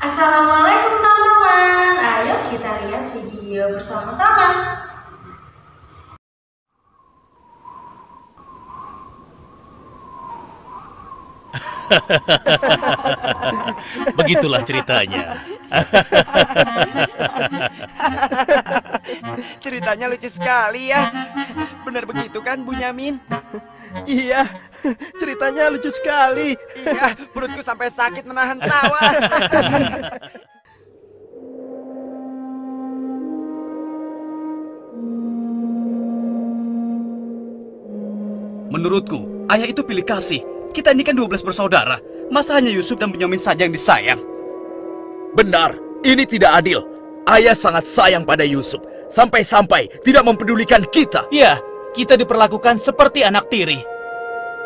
Assalamualaikum teman-teman. Ayo kita lihat video bersama-sama. Begitulah ceritanya. Ceritanya lucu sekali ya. Benar begitu kan, Bunyamin? Iya, ceritanya lucu sekali. Iya, perutku sampai sakit menahan tawa. Menurutku, ayah itu pilih kasih. Kita ini kan 12 bersaudara. Masa hanya Yusuf dan Bunyamin saja yang disayang? Benar, ini tidak adil. Ayah sangat sayang pada Yusuf. Sampai-sampai tidak mempedulikan kita. Iya, kita diperlakukan seperti anak tiri.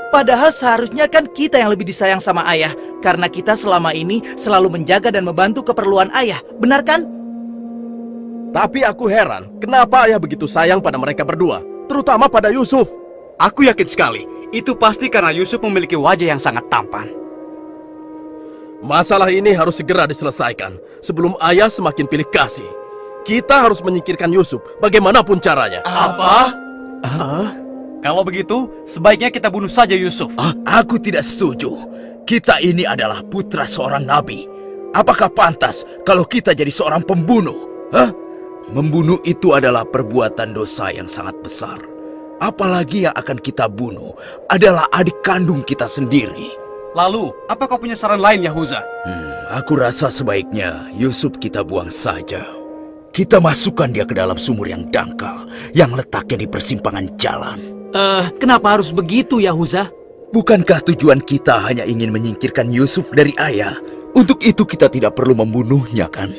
Padahal seharusnya kan kita yang lebih disayang sama ayah. Karena kita selama ini selalu menjaga dan membantu keperluan ayah. Benar kan? Tapi aku heran, kenapa ayah begitu sayang pada mereka berdua? Terutama pada Yusuf. Aku yakin sekali, itu pasti karena Yusuf memiliki wajah yang sangat tampan. Masalah ini harus segera diselesaikan sebelum ayah semakin pilih kasih. Kita harus menyingkirkan Yusuf bagaimanapun caranya. Apa? Kalau begitu, sebaiknya kita bunuh saja Yusuf. Aku tidak setuju. Kita ini adalah putra seorang nabi. Apakah pantas kalau kita jadi seorang pembunuh? Membunuh itu adalah perbuatan dosa yang sangat besar. Apalagi yang akan kita bunuh adalah adik kandung kita sendiri. Lalu, apa kau punya saran lain, Yahuza? Aku rasa sebaiknya Yusuf kita buang saja. Kita masukkan dia ke dalam sumur yang dangkal, yang letaknya di persimpangan jalan. Kenapa harus begitu, Yahuza? Bukankah tujuan kita hanya ingin menyingkirkan Yusuf dari ayah? Untuk itu kita tidak perlu membunuhnya, kan?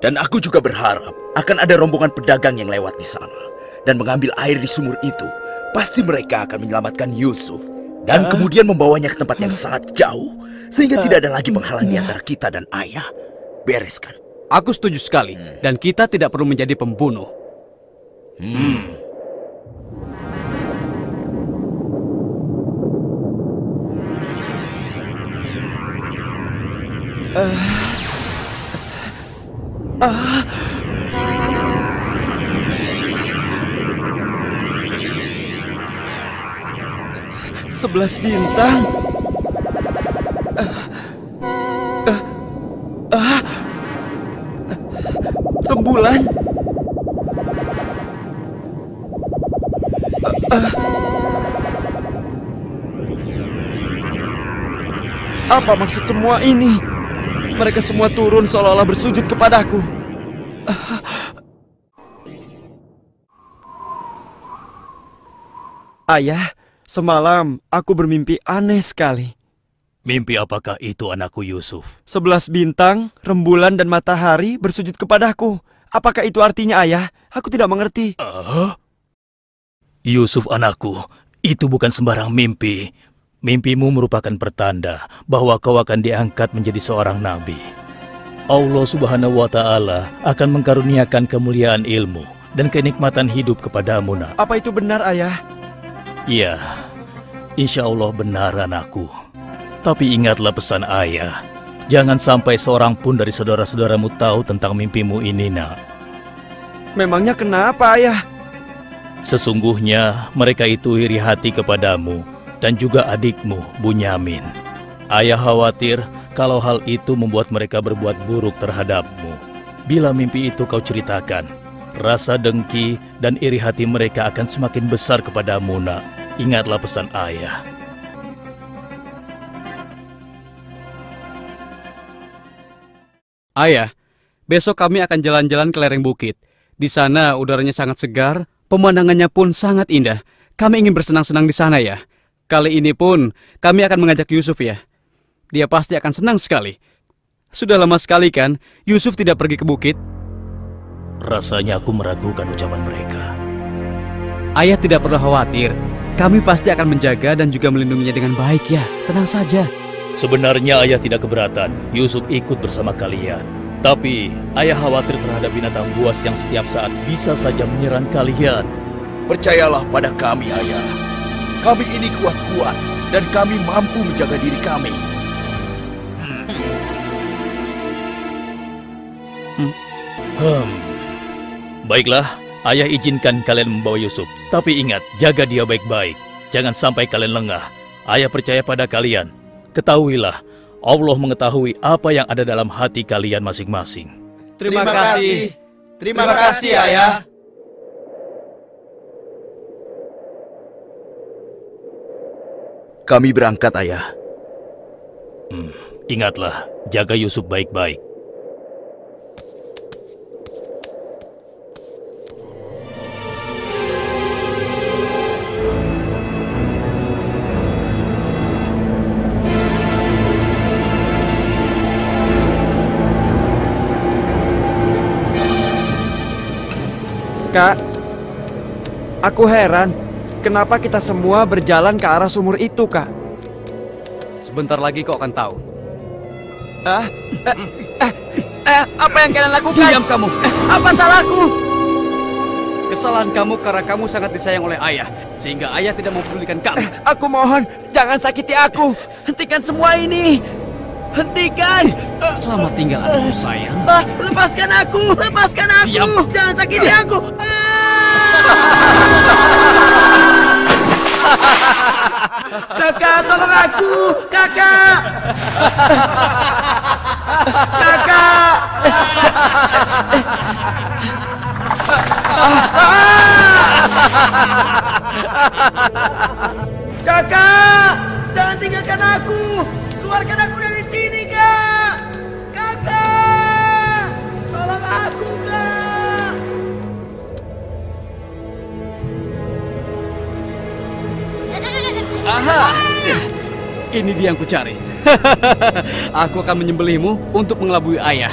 Dan aku juga berharap akan ada rombongan pedagang yang lewat di sana dan mengambil air di sumur itu. Pasti mereka akan menyelamatkan Yusuf dan kemudian membawanya ke tempat yang sangat jauh, sehingga tidak ada lagi penghalang di antara kita dan ayah. Beres kan? Aku setuju sekali, dan kita tidak perlu menjadi pembunuh. Sebelas bintang. Rembulan. Apa maksud semua ini? Mereka semua turun seolah-olah bersujud kepadaku. Ayah, semalam aku bermimpi aneh sekali. Mimpi apakah itu anakku Yusuf? 11 bintang, rembulan dan matahari bersujud kepadaku. Apakah itu artinya, ayah? Aku tidak mengerti. Yusuf anakku, itu bukan sembarang mimpi. Mimpimu merupakan pertanda bahwa kau akan diangkat menjadi seorang nabi. Allah Subhanahu wa Ta'ala akan mengkaruniakan kemuliaan ilmu dan kenikmatan hidup kepadamu, nak. Apa itu benar, ayah? Iya, insya Allah benar anakku. Tapi ingatlah pesan ayah. Jangan sampai seorang pun dari saudara-saudaramu tahu tentang mimpimu ini, nak. Memangnya kenapa, ayah? Sesungguhnya mereka itu iri hati kepadamu dan juga adikmu, Bunyamin. Ayah khawatir kalau hal itu membuat mereka berbuat buruk terhadapmu. Bila mimpi itu kau ceritakan, rasa dengki dan iri hati mereka akan semakin besar kepadamu, nak. Ingatlah pesan ayah. Ayah, besok kami akan jalan-jalan ke lereng bukit. Di sana udaranya sangat segar, pemandangannya pun sangat indah. Kami ingin bersenang-senang di sana, ya. Kali ini pun kami akan mengajak Yusuf, ya. Dia pasti akan senang sekali. Sudah lama sekali kan Yusuf tidak pergi ke bukit. Rasanya aku meragukan ucapan mereka. Ayah tidak perlu khawatir. Kami pasti akan menjaga dan juga melindunginya dengan baik, ya. Tenang saja. Sebenarnya ayah tidak keberatan Yusuf ikut bersama kalian. Tapi ayah khawatir terhadap binatang buas yang setiap saat bisa saja menyerang kalian. Percayalah pada kami, ayah. Kami ini kuat-kuat dan kami mampu menjaga diri kami. Baiklah, ayah izinkan kalian membawa Yusuf. Tapi ingat, jaga dia baik-baik. Jangan sampai kalian lengah. Ayah percaya pada kalian. Ketahuilah, Allah mengetahui apa yang ada dalam hati kalian masing-masing. Terima kasih. Terima kasih, Ayah. Kami berangkat, Ayah. Ingatlah, jaga Yusuf baik-baik. Kak, aku heran. Kenapa kita semua berjalan ke arah sumur itu, Kak? Sebentar lagi kau akan tahu. Apa yang kalian lakukan? Diam kamu. Apa salahku? Kesalahan kamu karena kamu sangat disayang oleh ayah, sehingga ayah tidak mempedulikan kamu. Aku mohon, jangan sakiti aku. Hentikan semua ini. Hentikan. Selamat tinggal anakku sayang. Lepaskan aku. Lepaskan aku. Diam. Jangan sakiti aku. Kakak, tolong aku. Kakak. Kakak. Kakak, jangan tinggalkan aku. Keluarkan aku dari sini, Kak. Kakak, tolong aku, Kak. Aha! Ini dia yang kucari. Aku akan menyembelihmu untuk mengelabui ayah.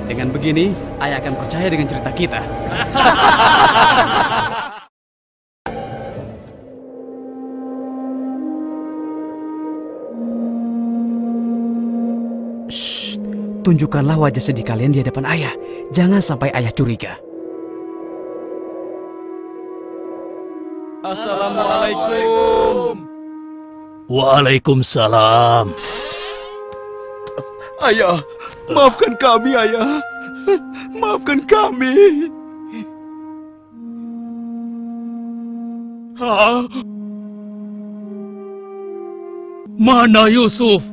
Dengan begini, ayah akan percaya dengan cerita kita. Shh, tunjukkanlah wajah sedih kalian di hadapan ayah. Jangan sampai ayah curiga. Assalamualaikum. Waalaikumsalam. Ayah, maafkan kami, Ayah. Maafkan kami. Mana Yusuf?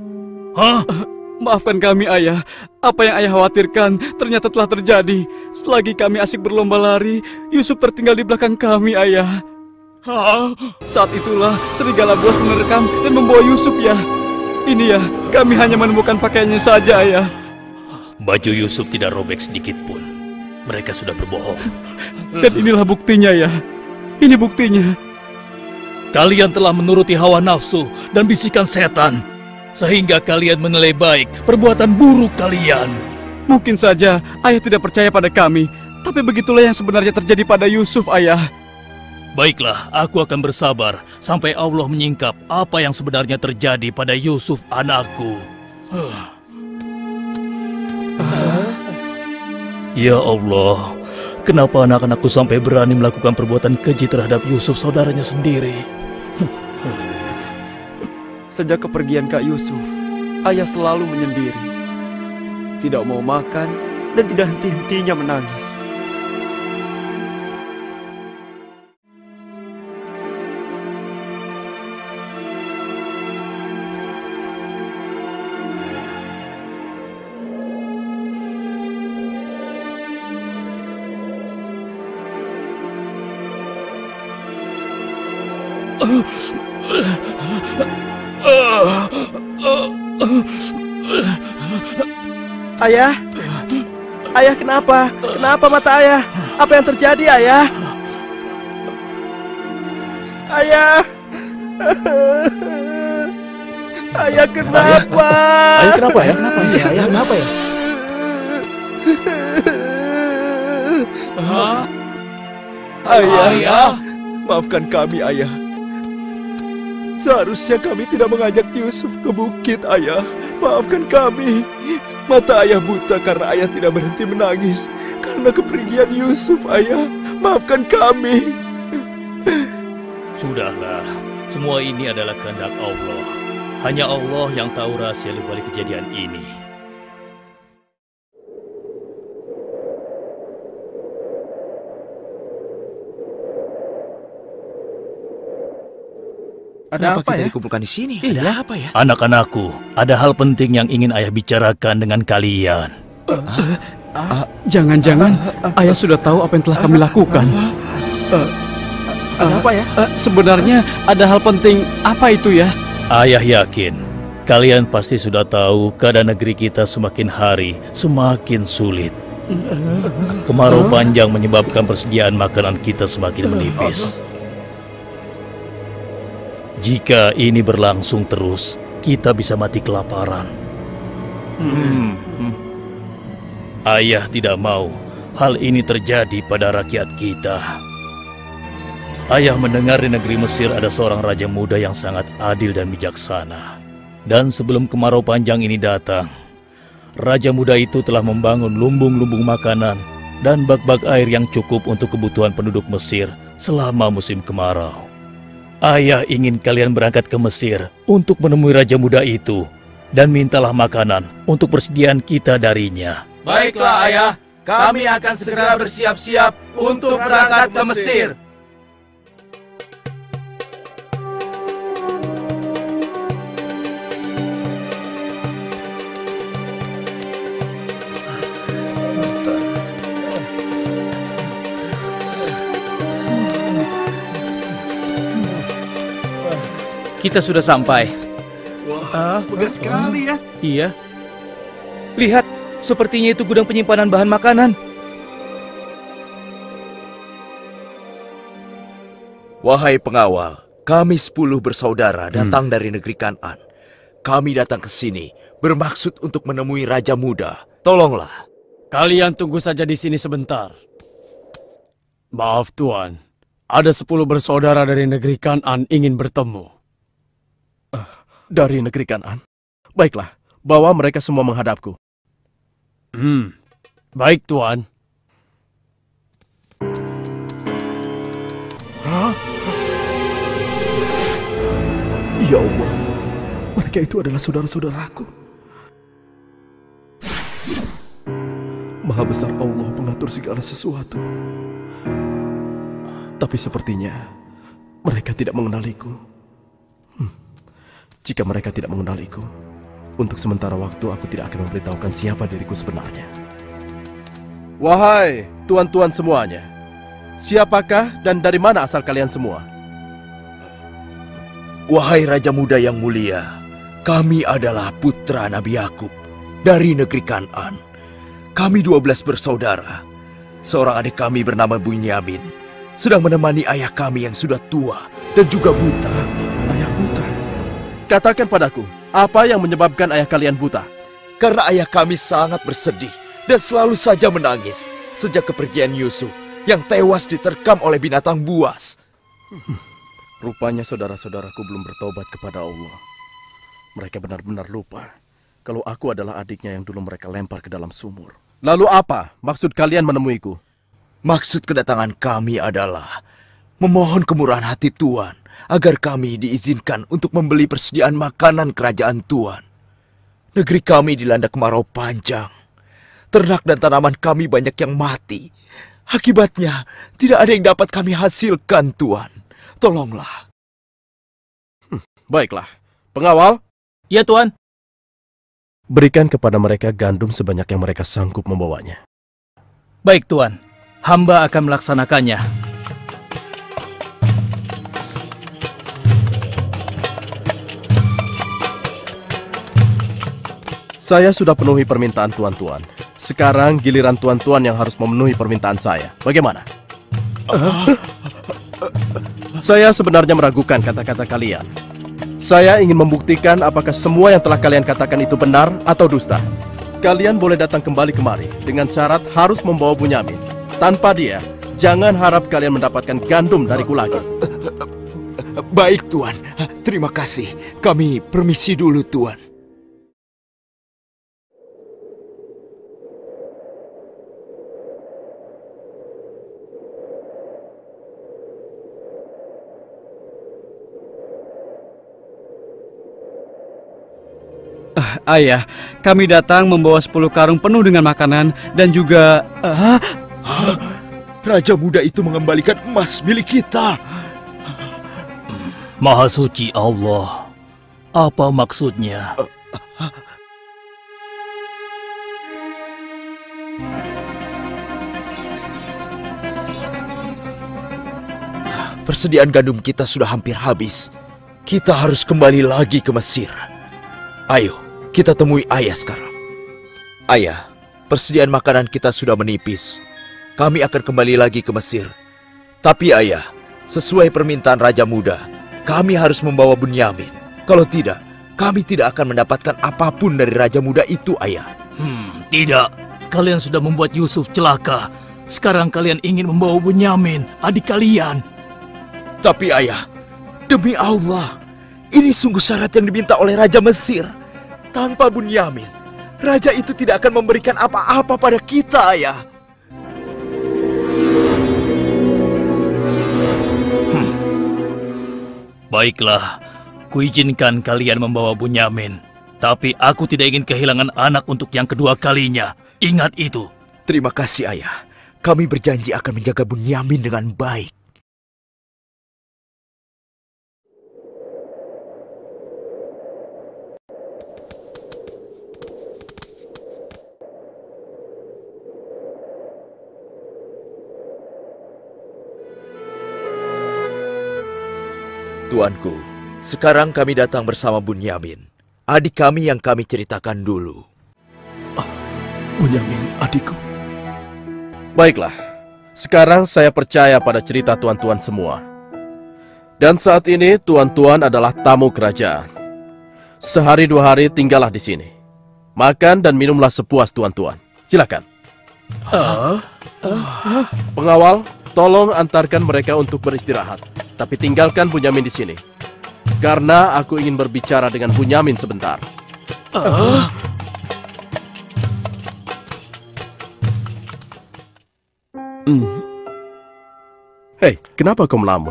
Maafkan kami, ayah. Apa yang ayah khawatirkan ternyata telah terjadi. Selagi kami asik berlomba lari, Yusuf tertinggal di belakang kami, ayah. Saat itulah serigala buas menerkam dan membawa Yusuf, ya. Ini ya, kami hanya menemukan pakaiannya saja, ayah. Baju Yusuf tidak robek sedikit pun. Mereka sudah berbohong. Dan inilah buktinya, ya. Ini buktinya. Kalian telah menuruti hawa nafsu dan bisikan setan, sehingga kalian menilai baik perbuatan buruk kalian. Mungkin saja ayah tidak percaya pada kami, tapi begitulah yang sebenarnya terjadi pada Yusuf, ayah. Baiklah, aku akan bersabar sampai Allah menyingkap apa yang sebenarnya terjadi pada Yusuf anakku. Ya Allah, kenapa anak-anakku sampai berani melakukan perbuatan keji terhadap Yusuf saudaranya sendiri? Sejak kepergian Kak Yusuf, ayah selalu menyendiri. Tidak mau makan dan tidak henti-hentinya menangis. Ayah? Ayah kenapa? Kenapa mata ayah? Apa yang terjadi, ayah? Ayah! Ayah kenapa? Ayah kenapa ya? Kenapa ya? Ayah kenapa ya? Ayah, maafkan kami, ayah. Seharusnya kami tidak mengajak Yusuf ke bukit, ayah. Maafkan kami. Mata ayah buta karena ayah tidak berhenti menangis karena kepergian Yusuf, ayah. Maafkan kami. Sudahlah, semua ini adalah kehendak Allah. Hanya Allah yang tahu rahasia di balik kejadian ini. Kenapa apa kita ya? dikumpulkan di sini? Iya. Ada apa ya? Anak-anakku, ada hal penting yang ingin ayah bicarakan dengan kalian. Jangan-jangan ayah sudah tahu apa yang telah kami lakukan. Ada apa ya? Sebenarnya ada hal penting apa itu ya? Ayah yakin kalian pasti sudah tahu keadaan negeri kita semakin hari semakin sulit. Kemarau panjang menyebabkan persediaan makanan kita semakin menipis. Jika ini berlangsung terus, kita bisa mati kelaparan. Ayah tidak mau hal ini terjadi pada rakyat kita. Ayah mendengar di negeri Mesir ada seorang raja muda yang sangat adil dan bijaksana. Dan sebelum kemarau panjang ini datang, raja muda itu telah membangun lumbung-lumbung makanan dan bak-bak air yang cukup untuk kebutuhan penduduk Mesir selama musim kemarau. Ayah ingin kalian berangkat ke Mesir untuk menemui raja muda itu dan mintalah makanan untuk persediaan kita darinya. Baiklah ayah, kami akan segera bersiap-siap untuk berangkat ke Mesir. Kita sudah sampai. Wah, megah sekali ya. Iya. Lihat, sepertinya itu gudang penyimpanan bahan makanan. Wahai pengawal, kami 10 bersaudara datang dari negeri Kan'an. Kami datang ke sini bermaksud untuk menemui Raja Muda. Tolonglah. Kalian tunggu saja di sini sebentar. Maaf Tuan, ada 10 bersaudara dari negeri Kan'an ingin bertemu. Dari negeri Kan'an. Baiklah, bawa mereka semua menghadapku. Baik Tuan. Hah? Ya Allah, mereka itu adalah saudara-saudaraku. Maha besar Allah pengatur segala sesuatu. Tapi sepertinya mereka tidak mengenaliku. Jika mereka tidak mengenaliku, untuk sementara waktu aku tidak akan memberitahukan siapa diriku sebenarnya. Wahai tuan-tuan semuanya, siapakah dan dari mana asal kalian semua? Wahai Raja Muda yang mulia, kami adalah putra Nabi Yakub dari negeri Kan'an. Kami 12 bersaudara. Seorang adik kami bernama Bunyamin sedang menemani ayah kami yang sudah tua dan juga buta. Ayah buta. Katakan padaku, apa yang menyebabkan ayah kalian buta? Karena ayah kami sangat bersedih dan selalu saja menangis sejak kepergian Yusuf yang tewas diterkam oleh binatang buas. Rupanya saudara-saudaraku belum bertobat kepada Allah. Mereka benar-benar lupa kalau aku adalah adiknya yang dulu mereka lempar ke dalam sumur. Lalu apa maksud kalian menemuiku? Maksud kedatangan kami adalah memohon kemurahan hati Tuan agar kami diizinkan untuk membeli persediaan makanan kerajaan Tuan. Negeri kami dilanda kemarau panjang. Ternak dan tanaman kami banyak yang mati. Akibatnya tidak ada yang dapat kami hasilkan, Tuan. Tolonglah. Baiklah, pengawal, Ya Tuan. berikan kepada mereka gandum sebanyak yang mereka sanggup membawanya. Baik Tuan, hamba akan melaksanakannya. Saya sudah penuhi permintaan tuan-tuan. Sekarang giliran tuan-tuan yang harus memenuhi permintaan saya. Bagaimana? Saya sebenarnya meragukan kata-kata kalian. Saya ingin membuktikan apakah semua yang telah kalian katakan itu benar atau dusta. Kalian boleh datang kembali kemari dengan syarat harus membawa Bunyamin. Tanpa dia, jangan harap kalian mendapatkan gandum dariku lagi. Baik, Tuan. Terima kasih. Kami permisi dulu, Tuan. Ayah, kami datang membawa 10 karung penuh dengan makanan dan juga... Raja muda itu mengembalikan emas milik kita. Maha suci Allah. Apa maksudnya? Persediaan gandum kita sudah hampir habis. Kita harus kembali lagi ke Mesir. Ayo, kita temui ayah sekarang. Ayah, persediaan makanan kita sudah menipis. Kami akan kembali lagi ke Mesir. Tapi ayah, sesuai permintaan Raja Muda, kami harus membawa Bunyamin. Kalau tidak, kami tidak akan mendapatkan apapun dari Raja Muda itu, ayah. Tidak. Kalian sudah membuat Yusuf celaka. Sekarang kalian ingin membawa Bunyamin, adik kalian. Tapi ayah, demi Allah, ini sungguh syarat yang diminta oleh Raja Mesir. Tanpa Bunyamin, Raja itu tidak akan memberikan apa-apa pada kita, ayah. Baiklah, kuizinkan kalian membawa Bunyamin. Tapi aku tidak ingin kehilangan anak untuk yang kedua kalinya. Ingat itu. Terima kasih, ayah. Kami berjanji akan menjaga Bunyamin dengan baik. Tuanku, sekarang kami datang bersama Bunyamin, adik kami yang kami ceritakan dulu. Bunyamin, adikku. Baiklah, sekarang saya percaya pada cerita tuan-tuan semua. Dan saat ini tuan-tuan adalah tamu kerajaan. Sehari 2 hari tinggallah di sini. Makan dan minumlah sepuas tuan-tuan. Silakan. Pengawal, tolong antarkan mereka untuk beristirahat. Tapi tinggalkan Bunyamin di sini. Karena aku ingin berbicara dengan Bunyamin sebentar. Hei, kenapa kau melamun?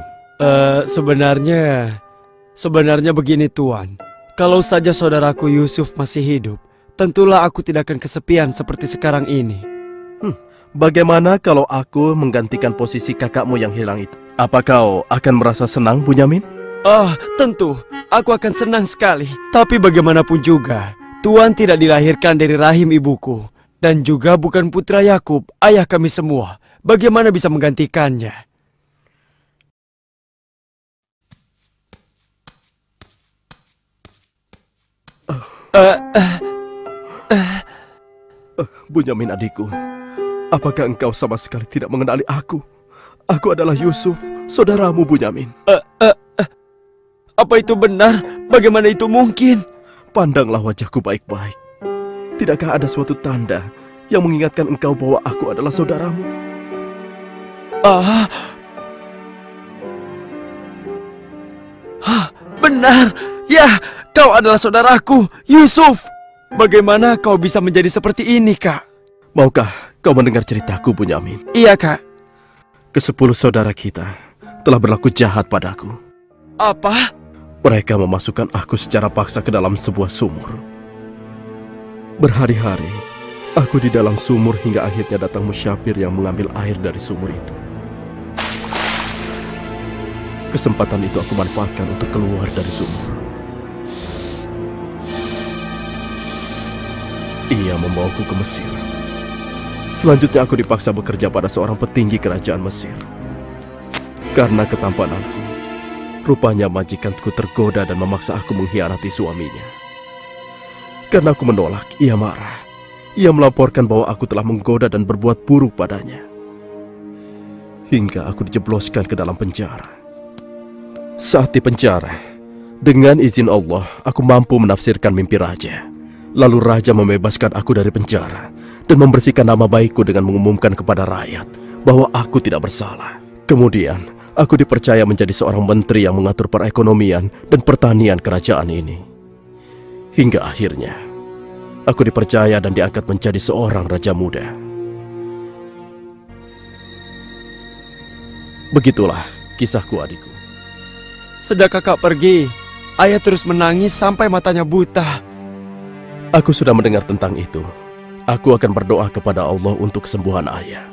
Sebenarnya begini Tuan. Kalau saja saudaraku Yusuf masih hidup, tentulah aku tidak akan kesepian seperti sekarang ini. Bagaimana kalau aku menggantikan posisi kakakmu yang hilang itu? Apa kau akan merasa senang, Bunyamin? Tentu. Aku akan senang sekali. Tapi bagaimanapun juga, Tuan tidak dilahirkan dari rahim ibuku. Dan juga bukan putra Yakub, ayah kami semua. Bagaimana bisa menggantikannya? Bunyamin adikku, apakah engkau sama sekali tidak mengenali aku? Aku adalah Yusuf, saudaramu Bunyamin. Apa itu benar? Bagaimana itu mungkin? Pandanglah wajahku baik-baik. Tidakkah ada suatu tanda yang mengingatkan engkau bahwa aku adalah saudaramu? Benar. Ya, kau adalah saudaraku, Yusuf. Bagaimana kau bisa menjadi seperti ini, Kak? Maukah kau mendengar ceritaku, Bunyamin? Iya, Kak. Ke-10 saudara kita telah berlaku jahat padaku. Apa? Mereka memasukkan aku secara paksa ke dalam sebuah sumur. Berhari-hari, aku di dalam sumur hingga akhirnya datang Musyafir yang mengambil air dari sumur itu. Kesempatan itu aku manfaatkan untuk keluar dari sumur. Ia membawaku ke Mesir. Selanjutnya aku dipaksa bekerja pada seorang petinggi kerajaan Mesir. Karena ketampananku, rupanya majikanku tergoda dan memaksa aku mengkhianati suaminya. Karena aku menolak, ia marah. Ia melaporkan bahwa aku telah menggoda dan berbuat buruk padanya. Hingga aku dijebloskan ke dalam penjara. Saat di penjara, dengan izin Allah, aku mampu menafsirkan mimpi raja. Lalu raja membebaskan aku dari penjara dan membersihkan nama baikku dengan mengumumkan kepada rakyat bahwa aku tidak bersalah. Kemudian, aku dipercaya menjadi seorang menteri yang mengatur perekonomian dan pertanian kerajaan ini. Hingga akhirnya, aku dipercaya dan diangkat menjadi seorang raja muda. Begitulah kisahku, adikku. Sejak kakak pergi, ayah terus menangis sampai matanya buta. Aku sudah mendengar tentang itu. Aku akan berdoa kepada Allah untuk kesembuhan ayah.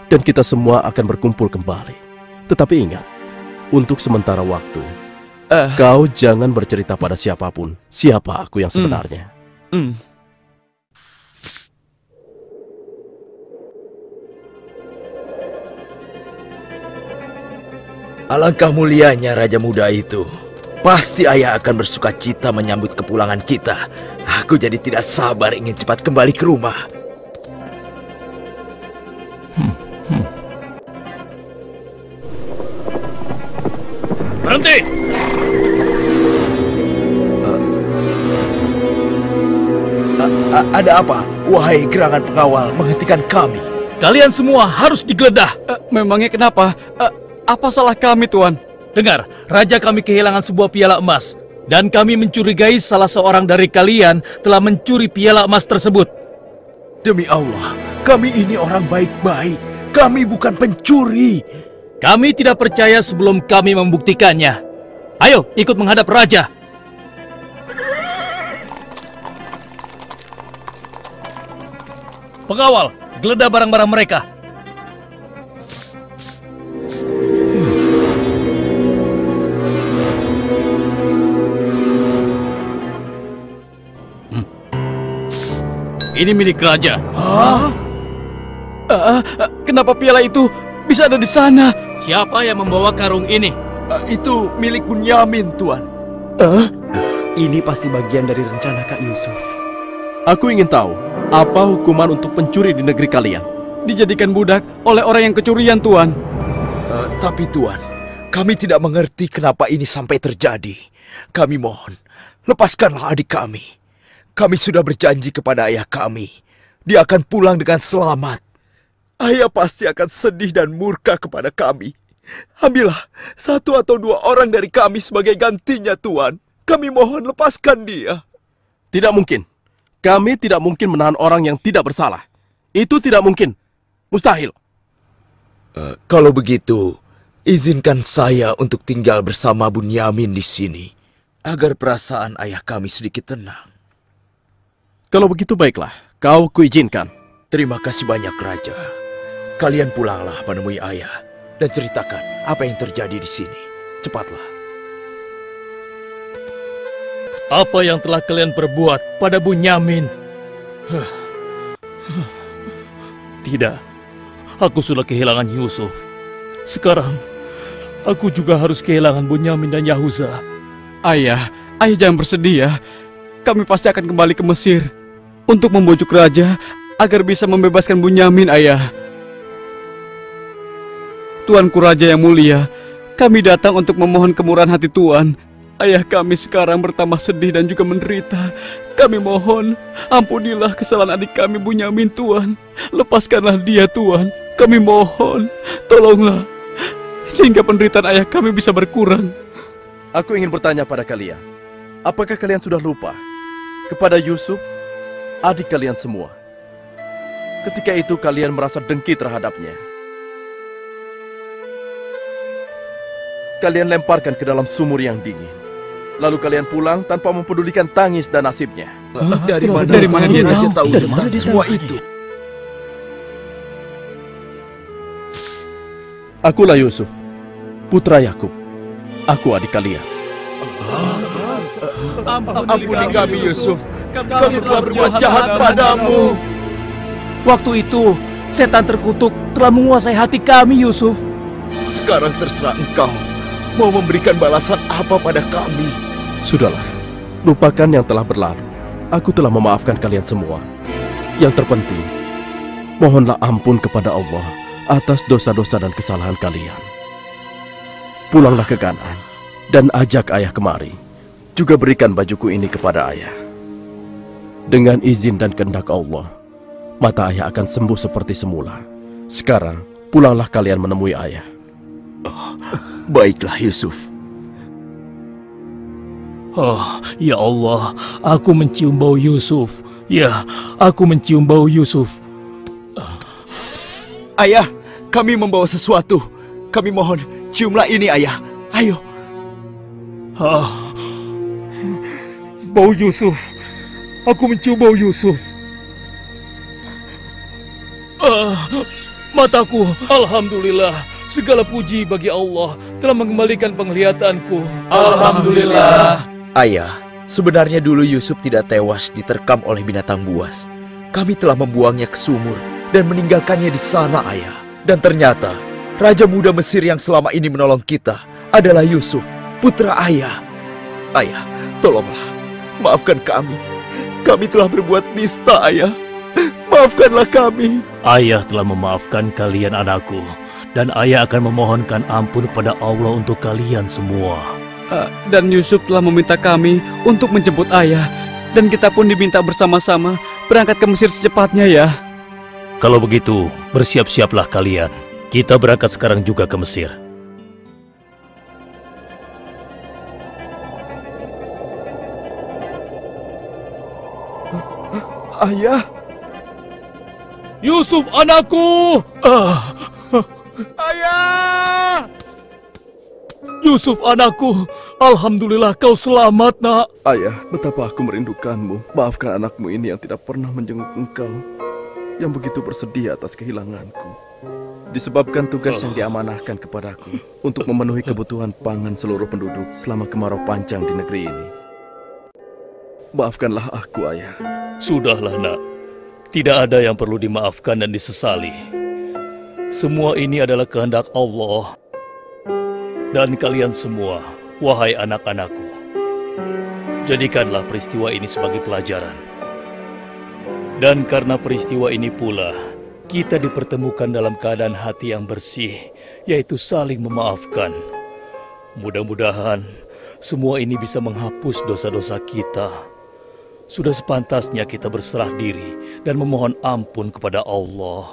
Dan kita semua akan berkumpul kembali. Tetapi ingat, untuk sementara waktu, Kau jangan bercerita pada siapapun siapa aku yang sebenarnya. Alangkah mulianya Raja Muda itu. Pasti ayah akan bersuka cita menyambut kepulangan kita. Aku jadi tidak sabar ingin cepat kembali ke rumah. Berhenti! Ada apa? Wahai gerangan pengawal menghentikan kami. Kalian semua harus digeledah. Memangnya kenapa? Apa salah kami, Tuan? Dengar, raja kami kehilangan sebuah piala emas. Dan kami mencurigai salah seorang dari kalian telah mencuri piala emas tersebut. Demi Allah, kami ini orang baik-baik. Kami bukan pencuri. Kami tidak percaya sebelum kami membuktikannya. Ayo, ikut menghadap raja. Pengawal, geledah barang-barang mereka. Ini milik raja. Kenapa piala itu bisa ada di sana? Siapa yang membawa karung ini? Itu milik Bunyamin, Tuan. Ini pasti bagian dari rencana Kak Yusuf. Aku ingin tahu apa hukuman untuk pencuri di negeri kalian. Dijadikan budak oleh orang yang kecurian, Tuan. Tapi Tuan, kami tidak mengerti kenapa ini sampai terjadi. Kami mohon, lepaskanlah adik kami. Kami sudah berjanji kepada ayah kami. Dia akan pulang dengan selamat. Ayah pasti akan sedih dan murka kepada kami. Ambillah 1 atau 2 orang dari kami sebagai gantinya, Tuan. Kami mohon lepaskan dia. Tidak mungkin. Kami tidak mungkin menahan orang yang tidak bersalah. Itu tidak mungkin. Mustahil. Kalau begitu, izinkan saya untuk tinggal bersama Bunyamin di sini. Agar perasaan ayah kami sedikit tenang. Kalau begitu baiklah, kau kuizinkan. Terima kasih banyak, Raja. Kalian pulanglah menemui ayah dan ceritakan apa yang terjadi di sini. Cepatlah. Apa yang telah kalian perbuat pada Bunyamin? Tidak, aku sudah kehilangan Yusuf. Sekarang, aku juga harus kehilangan Bunyamin dan Yahuza. Ayah jangan bersedih ya. Kami pasti akan kembali ke Mesir untuk membujuk raja agar bisa membebaskan Bunyamin, ayah. Tuanku Raja yang mulia, kami datang untuk memohon kemurahan hati Tuan. Ayah kami sekarang bertambah sedih dan juga menderita. Kami mohon, ampunilah kesalahan adik kami Bunyamin, Tuan. Lepaskanlah dia, Tuan. Kami mohon, tolonglah, sehingga penderitaan ayah kami bisa berkurang. Aku ingin bertanya pada kalian. Apakah kalian sudah lupa kepada Yusuf, adik kalian semua? Ketika itu kalian merasa dengki terhadapnya. Kalian lemparkan ke dalam sumur yang dingin. Lalu kalian pulang tanpa mempedulikan tangis dan nasibnya. Dari mana dia tahu tentang semua itu? Akulah Yusuf, putra Yakub. Aku adik kalian. Ampuni kami, Yusuf. Kami telah berbuat jahat padamu. Waktu itu, setan terkutuk telah menguasai hati kami, Yusuf. Sekarang terserah engkau mau memberikan balasan apa pada kami. Sudahlah, lupakan yang telah berlalu. Aku telah memaafkan kalian semua. Yang terpenting, mohonlah ampun kepada Allah atas dosa-dosa dan kesalahan kalian. Pulanglah ke Kanaan dan ajak ayah kemari. Juga berikan bajuku ini kepada ayah. Dengan izin dan kehendak Allah, mata ayah akan sembuh seperti semula. Sekarang, pulanglah kalian menemui ayah. Baiklah, Yusuf. Oh, ya Allah, aku mencium bau Yusuf. Ya, aku mencium bau Yusuf. Ayah, kami membawa sesuatu. Kami mohon, ciumlah ini, ayah. Ayo. Bau Yusuf. Aku mencium bau Yusuf. Mataku, alhamdulillah. Segala puji bagi Allah telah mengembalikan penglihatanku. Alhamdulillah. Ayah, sebenarnya dulu Yusuf tidak tewas diterkam oleh binatang buas. Kami telah membuangnya ke sumur dan meninggalkannya di sana, Ayah. Dan ternyata, Raja Muda Mesir yang selama ini menolong kita adalah Yusuf, putra Ayah. Ayah, tolonglah, maafkan kami. Kami telah berbuat nista, Ayah. Maafkanlah kami. Ayah telah memaafkan kalian anakku, dan ayah akan memohonkan ampun kepada Allah untuk kalian semua. Dan Yusuf telah meminta kami untuk menjemput ayah, dan kita pun diminta bersama-sama berangkat ke Mesir secepatnya ya. Kalau begitu, bersiap-siaplah kalian. Kita berangkat sekarang juga ke Mesir. Ayah, Yusuf anakku! ayah! Yusuf anakku, alhamdulillah kau selamat, nak. Ayah, betapa aku merindukanmu. Maafkan anakmu ini yang tidak pernah menjenguk engkau, yang begitu bersedih atas kehilanganku. Disebabkan tugas yang diamanahkan kepadaku untuk memenuhi kebutuhan pangan seluruh penduduk selama kemarau panjang di negeri ini. Maafkanlah aku, Ayah. Sudahlah, nak. Tidak ada yang perlu dimaafkan dan disesali. Semua ini adalah kehendak Allah. Dan kalian semua, wahai anak-anakku, jadikanlah peristiwa ini sebagai pelajaran. Dan karena peristiwa ini pula, kita dipertemukan dalam keadaan hati yang bersih, yaitu saling memaafkan. Mudah-mudahan semua ini bisa menghapus dosa-dosa kita. Sudah sepantasnya kita berserah diri dan memohon ampun kepada Allah.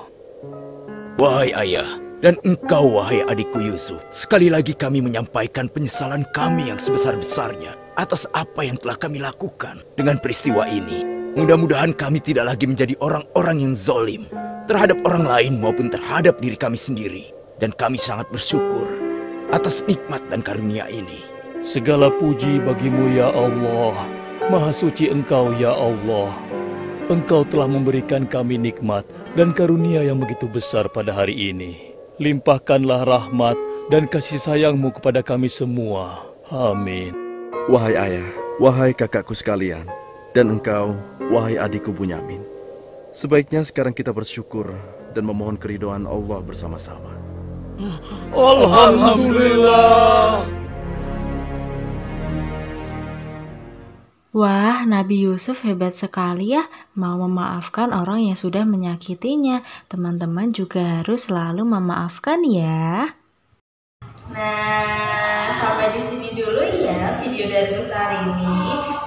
Wahai ayah, dan engkau wahai adikku Yusuf, sekali lagi kami menyampaikan penyesalan kami yang sebesar-besarnya atas apa yang telah kami lakukan dengan peristiwa ini. Mudah-mudahan kami tidak lagi menjadi orang-orang yang zalim terhadap orang lain maupun terhadap diri kami sendiri. Dan kami sangat bersyukur atas nikmat dan karunia ini. Segala puji bagimu ya Allah. Maha suci Engkau ya Allah. Engkau telah memberikan kami nikmat dan karunia yang begitu besar pada hari ini. Limpahkanlah rahmat dan kasih sayang-Mu kepada kami semua. Amin. Wahai ayah, wahai kakakku sekalian, dan engkau, wahai adikku Bunyamin. Sebaiknya sekarang kita bersyukur dan memohon keridhaan Allah bersama-sama. Alhamdulillah. Wah, Nabi Yusuf hebat sekali ya, mau memaafkan orang yang sudah menyakitinya. Teman-teman juga harus selalu memaafkan ya. Nah, sampai di sini dulu ya video dari Gus hari ini.